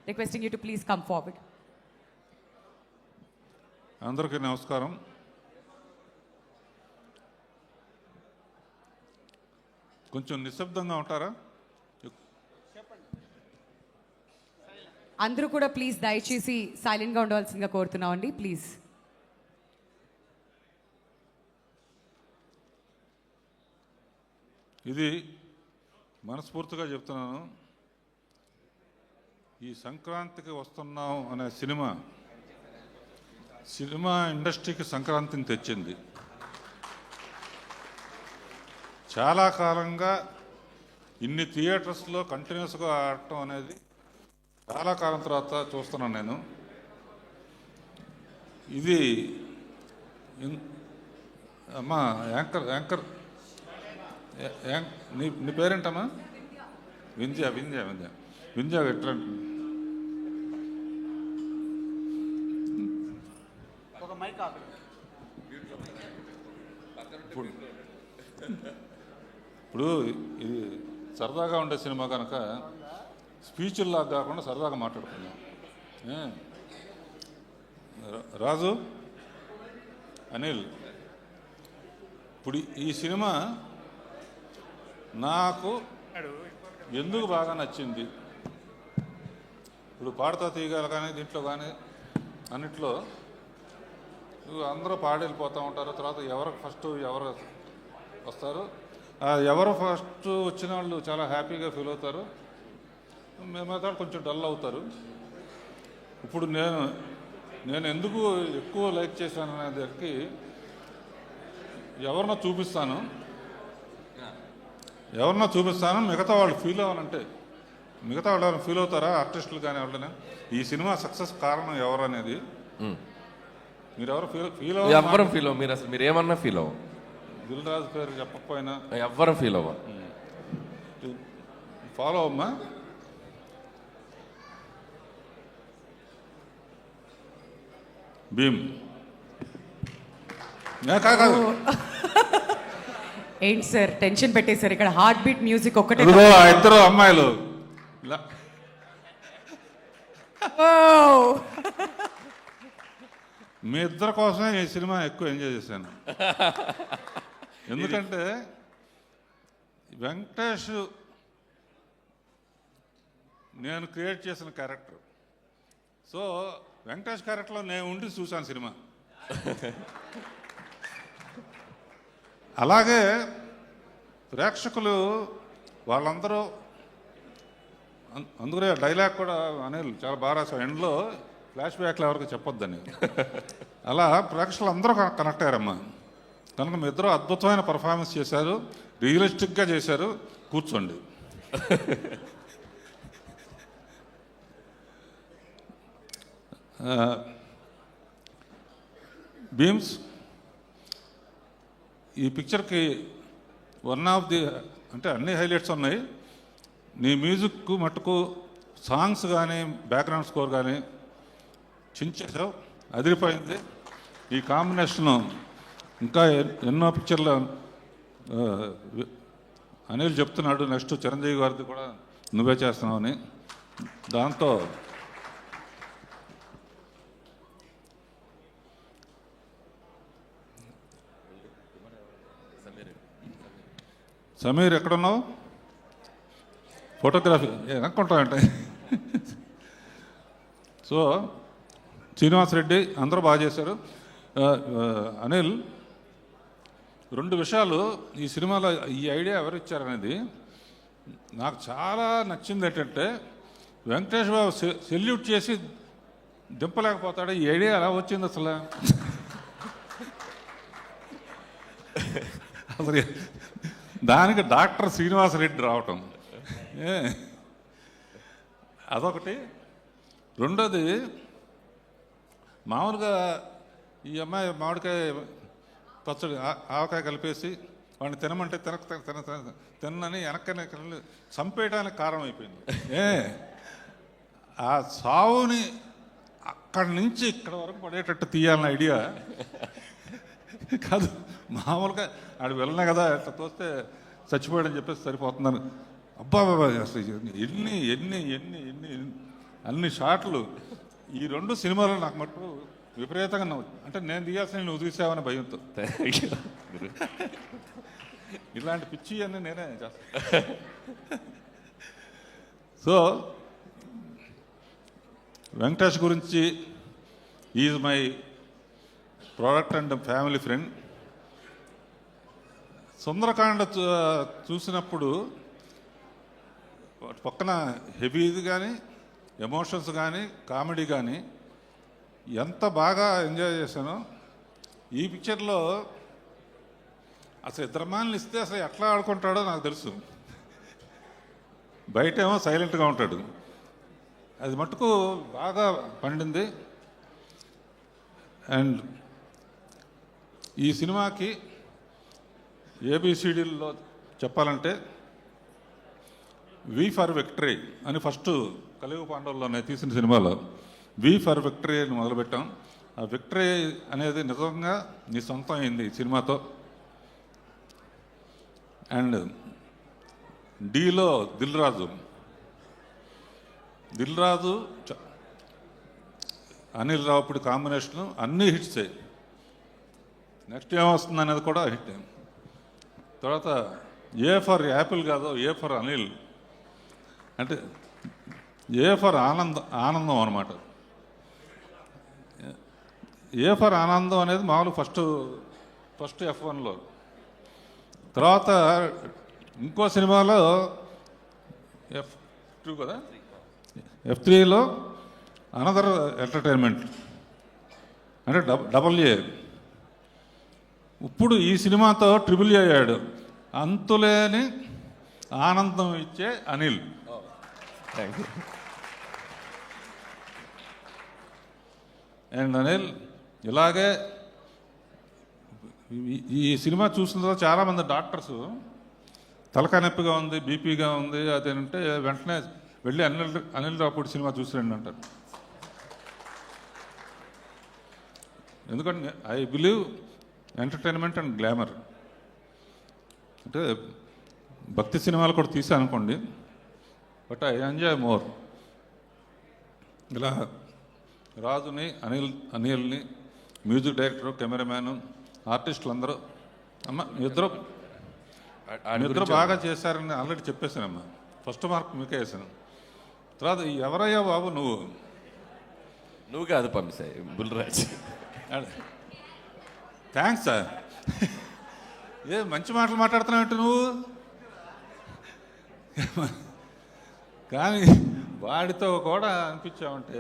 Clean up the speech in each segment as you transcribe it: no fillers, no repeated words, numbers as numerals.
requesting you to please come forward. అందరికీ నమస్కారం. కొంచెం నిశ్శబ్దంగా ఉంటారా? అందరూ కూడా ప్లీజ్ దయచేసి సైలెంట్గా ఉండవలసిందిగా కోరుతున్నామండి ప్లీజ్. ఇది మనస్ఫూర్తిగా చెప్తున్నాను. ఈ సంక్రాంతికి వస్తున్నాం అనే సినిమా ఇండస్ట్రీకి సంక్రాంతిని తెచ్చింది. చాలా కాలంగా ఇన్ని థియేటర్స్లో కంటిన్యూస్గా ఆడటం అనేది చాలా కాలం తర్వాత చూస్తున్నాను నేను. ఇది అమ్మా యాంకర్ నీ పేరేంటమ్మా? వింధ్య ఎట్లా ఇప్పుడు ఇది సరదాగా ఉండే సినిమా కనుక స్పీచ్ల్లాగా కాకుండా సరదాగా మాట్లాడుకుందాం. రాజు, అనిల్, ఇప్పుడు ఈ సినిమా నాకు ఎందుకు బాగా నచ్చింది? ఇప్పుడు పాడతా తీయగల కానీ దీంట్లో కానీ అన్నిట్లో అందరూ పాడి వెళ్ళిపోతూ ఉంటారు. తర్వాత ఎవరు ఫస్ట్ ఎవరు వస్తారు, ఎవరు ఫస్ట్ వచ్చిన వాళ్ళు చాలా హ్యాపీగా ఫీల్ అవుతారు, మిగతా కొంచెం డల్ అవుతారు. ఇప్పుడు నేను ఎందుకు ఎక్కువ లైక్ చేశాను అనే దానికి ఎవరినో చూపిస్తాను, మిగతా వాళ్ళు ఫీల్ అవ్వాలంటే మిగతా వాళ్ళు ఎవరైనా ఫీల్ అవుతారా? ఆర్టిస్టులు కానీ ఎవరైనా ఈ సినిమా సక్సెస్ కారణం ఎవరు అనేది మీరు ఎవరు ఎవ్వరం ఫీల్ అవ్వ. మీరు అసలు మీరు ఏమన్నా ఫీల్ అవ్వ. దిల్ రాజు పేరు చెప్పకపోయినా ఎవ్వరం ఫీల్ అవ్వ. ఫాలో అమ్మా. భీమ్ ఏంటి సార్ టెన్షన్ పెట్టేశారు? ఇక్కడ హార్ట్ బీట్ మ్యూజిక్ ఒక్కటే. ఇద్దరు అమ్మాయిలు మీ ఇద్దరి కోసమే ఈ సినిమా ఎక్కువ ఎంజాయ్ చేశాను. ఎందుకంటే వెంకటేష్ నేను క్రియేట్ చేసిన క్యారెక్టర్. సో వెంకటేష్ క్యారెక్టర్లో నేను ఉండి చూశాను సినిమా. అలాగే ప్రేక్షకులు వాళ్ళందరూ అందుకనే డైలాగ్ కూడా అనిల్ చాలా బాగా రాశారు. ఎండ్లో ఫ్లాష్ బ్యాక్లు ఎవరికి చెప్పొద్దని. అలా ప్రేక్షకులు అందరూ కనెక్ట్ అయ్యారమ్మా. కనుక మీ ఇద్దరు అద్భుతమైన పర్ఫార్మెన్స్ చేశారు, రియలిస్టిక్గా చేశారు. కూర్చోండి. భీమ్స్, ఈ పిక్చర్కి వన్ ఆఫ్ ది అంటే అన్ని హైలైట్స్ ఉన్నాయి. నీ మ్యూజిక్ మట్టుకు సాంగ్స్ కానీ బ్యాక్గ్రౌండ్ స్కోర్ కానీ చించేసావు, అదిరిపోయింది. ఈ కాంబినేషను ఇంకా ఎన్నో పిక్చర్లు అనిల్ చెప్తున్నాడు, నెక్స్ట్ చిరంజీవి గారిది కూడా నువ్వే చేస్తున్నావు అని. దాంతో సమీర్ ఎక్కడున్నావు? ఫోటోగ్రఫీ ఎనక్కుంటావంటే. సో శ్రీనివాసరెడ్డి అందరూ బాగా చేశారు. అనిల్, రెండు విషయాలు ఈ సినిమాలో ఈ ఐడియా ఎవరు ఇచ్చారనేది నాకు చాలా నచ్చింది. ఏంటంటే వెంకటేష్ బాబు సెల్యూట్ చేసి దింపలేకపోతాడు. ఈ ఐడియా ఎలా వచ్చింది అసలు? అసలు దానికి డాక్టర్ శ్రీనివాసరెడ్డి రావటం అదొకటి. రెండోది, మామూలుగా ఈ అమ్మాయి మామిడికాయ పచ్చడి ఆవకాయ కలిపేసి వాడిని తినమంటే తినని వెనక్కనే చంపేయడానికి కారణం అయిపోయింది. ఆ సావుని అక్కడి నుంచి ఇక్కడ వరకు పడేటట్టు తీయాలన్న ఐడియా కాదు. మామూలుగా ఆడు వెళ్ళనే కదా అట్లా తోస్తే చచ్చిపోయాడని చెప్పేసి సరిపోతున్నాను. అబ్బా బాబా, అసలు ఎన్ని ఎన్ని ఎన్ని ఎన్ని అన్ని షాట్లు ఈ 2 సినిమాలు నాకు మటుకు విపరీతంగా అంటే నేను తీయాల్సిన నువ్వు తీసావని భయంతో ఇలాంటి పిచ్చి అన్నీ నేనే చేస్తాను. సో వెంకటేష్ గురించి is my product and family friend. Sundarakanda చూసినప్పుడు పక్కన హెవీది కానీ ఎమోషన్స్ కానీ కామెడీ కానీ ఎంత బాగా ఎంజాయ్ చేశానో ఈ పిక్చర్లో అసలు ఇద్దరమాలను ఇస్తే అసలు ఎట్లా ఆడుకుంటాడో నాకు తెలుసు. బయటేమో సైలెంట్గా ఉంటాడు, అది మటుకు బాగా పండింది. అండ్ ఈ సినిమాకి ఏబిసిడీల్లో చెప్పాలంటే వి ఫర్ విక్టరీ అని ఫస్ట్ కలియుగ పాండవుల్లోనే తీసిన సినిమాలో వి ఫర్ విక్టరీ అని మొదలుపెట్టాం. ఆ విక్టరీ అనేది నిజంగా నీ సొంతం అయింది ఈ సినిమాతో. అండ్ డీలో దిల్ రాజు అనిల్ రావుపూడి కాంబినేషను అన్నీ హిట్సే. నెక్స్ట్ ఏమొస్తుంది అనేది కూడా హిట్. తర్వాత ఏ ఫర్ యాపిల్ కాదు, ఏ ఫర్ అనిల్ అంటే ఏ ఫర్ ఆనందం అనమాట. ఏ ఫర్ ఆనందం అనేది మామూలు ఫస్ట్ F1లో. తర్వాత ఇంకో సినిమాలో F2 కదా, F3లో అనదర్ ఎంటర్టైన్మెంట్ అంటే AA. ఇప్పుడు ఈ సినిమాతో ట్రిపుల్ అయ్యాడు, అంతులేని ఆనందం ఇచ్చే Anil. Thank you. And Anil ఇలాగే ఈ సినిమా చూసిన తర్వాత చాలామంది డాక్టర్స్ తలకాయ నొప్పిగా ఉంది, బీపీగా ఉంది అదేంటే వెంటనే వెళ్ళి అనిల్ రావుపూడి సినిమా చూసిరండి అంటారు. ఎందుకంటే I believe entertainment and glamour. అంటే భక్తి సినిమాలు కూడా తీసాను అనుకోండి, బట్ ఐ ఎంజాయ్ మోర్. ఇలా రాజుని అనిల్ని మ్యూజిక్ డైరెక్టర్, కెమెరామ్యాన్, ఆర్టిస్టులు అందరూ ఇద్దరు బాగా చేశారని ఆల్రెడీ చెప్పేశానమ్మా. ఫస్ట్ మార్క్ మీకే వేసాను. తర్వాత ఎవరయ్యా బాబు నువ్వు కాదు పంపిస్తాయి బుల్రాజ్. Thanks sir. ఏ మంచి మాటలు మాట్లాడుతున్నావు నువ్వు. కానీ వాడితో కూడా అనిపించావంటే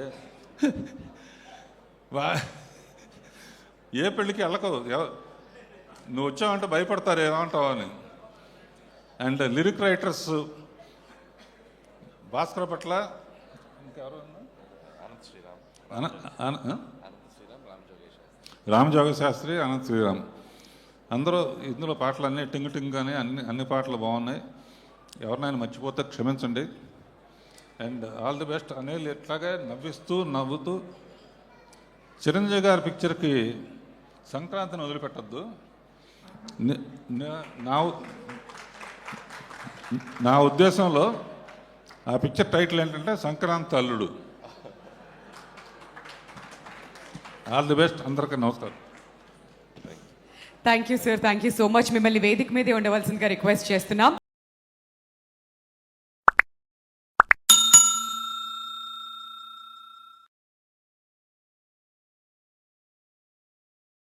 ఏ పెళ్ళికి వెళ్ళకవు, నువ్వు వచ్చావంటే భయపడతారు ఏమంటావు అని. అండ్ లిరిక్ రైటర్స్ భాస్కర్ పట్ల ఇంకెవరు, రామ్ జోగ శాస్త్రి, అనంత్ శ్రీరామ్ అందరూ ఇందులో పాటలు అన్నీ టింగ్ టింగ్ అని అన్ని పాటలు బాగున్నాయి. ఎవరినైనా మర్చిపోతే క్షమించండి. And all the best. Anil ఎట్లాగే నవ్వుతూ చిరంజీవి గారి పిక్చర్కి సంక్రాంతిని వదిలిపెట్టద్దు. నా ఉద్దేశంలో ఆ పిక్చర్ టైటిల్ ఏంటంటే సంక్రాంతి అల్లుడు. All the best. అందరికీ నమస్కారం. Thank you sir, thank you so much. మిమ్మల్ని వేదిక మీదే ఉండవలసిందిగా రిక్వెస్ట్ చేస్తున్నాం.